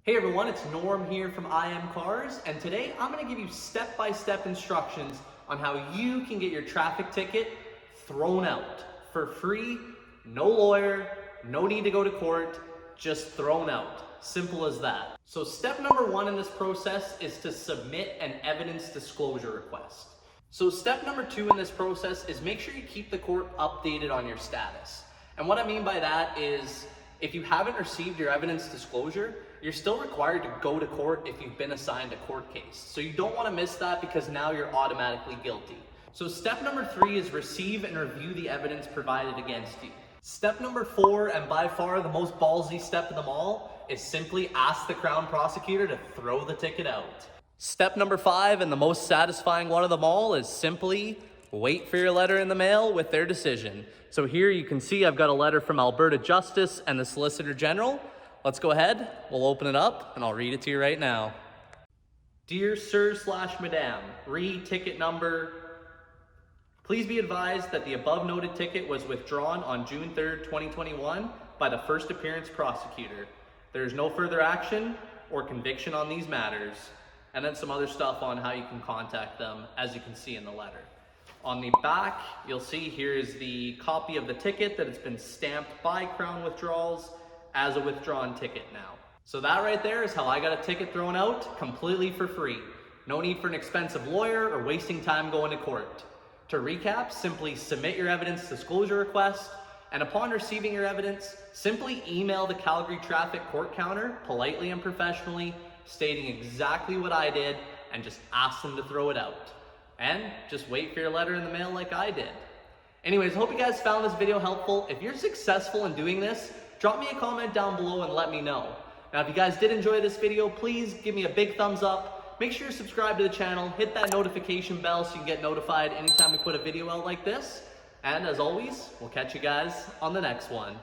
Hey everyone, it's Norm here from IMCARS, and today I'm going to give you step-by-step instructions on how you can get your traffic ticket thrown out for free, no lawyer, no need to go to court, just thrown out. Simple as that. So step number one in this process is to submit an evidence disclosure request. So step number two in this process is make sure you keep the court updated on your status. And what I mean by that is, if you haven't received your evidence disclosure, you're still required to go to court if you've been assigned a court case. So you don't want to miss that because now you're automatically guilty. So step number three is receive and review the evidence provided against you. Step number four, and by far the most ballsy step of them all, is simply ask the Crown prosecutor to throw the ticket out. Step number five, and the most satisfying one of them all, is simply wait for your letter in the mail with their decision. So here you can see I've got a letter from Alberta Justice and the Solicitor General. Let's go ahead, we'll open it up, and I'll read it to you right now. Dear Sir/Madam, re-ticket number. Please be advised that the above noted ticket was withdrawn on June 3rd, 2021 by the first appearance prosecutor. There is no further action or conviction on these matters. And then some other stuff on how you can contact them, as you can see in the letter. On the back, you'll see here is the copy of the ticket that has been stamped by Crown Withdrawals as a withdrawn ticket now. So that right there is how I got a ticket thrown out completely for free. No need for an expensive lawyer or wasting time going to court. To recap, simply submit your evidence disclosure request, and upon receiving your evidence, simply email the Calgary traffic court counter politely and professionally, stating exactly what I did, and just ask them to throw it out. And just wait for your letter in the mail like I did. Anyways, hope you guys found this video helpful. If you're successful in doing this, drop me a comment down below and let me know. Now, if you guys did enjoy this video, please give me a big thumbs up. Make sure you subscribe to the channel, hit that notification bell so you can get notified anytime we put a video out like this. And as always, we'll catch you guys on the next one.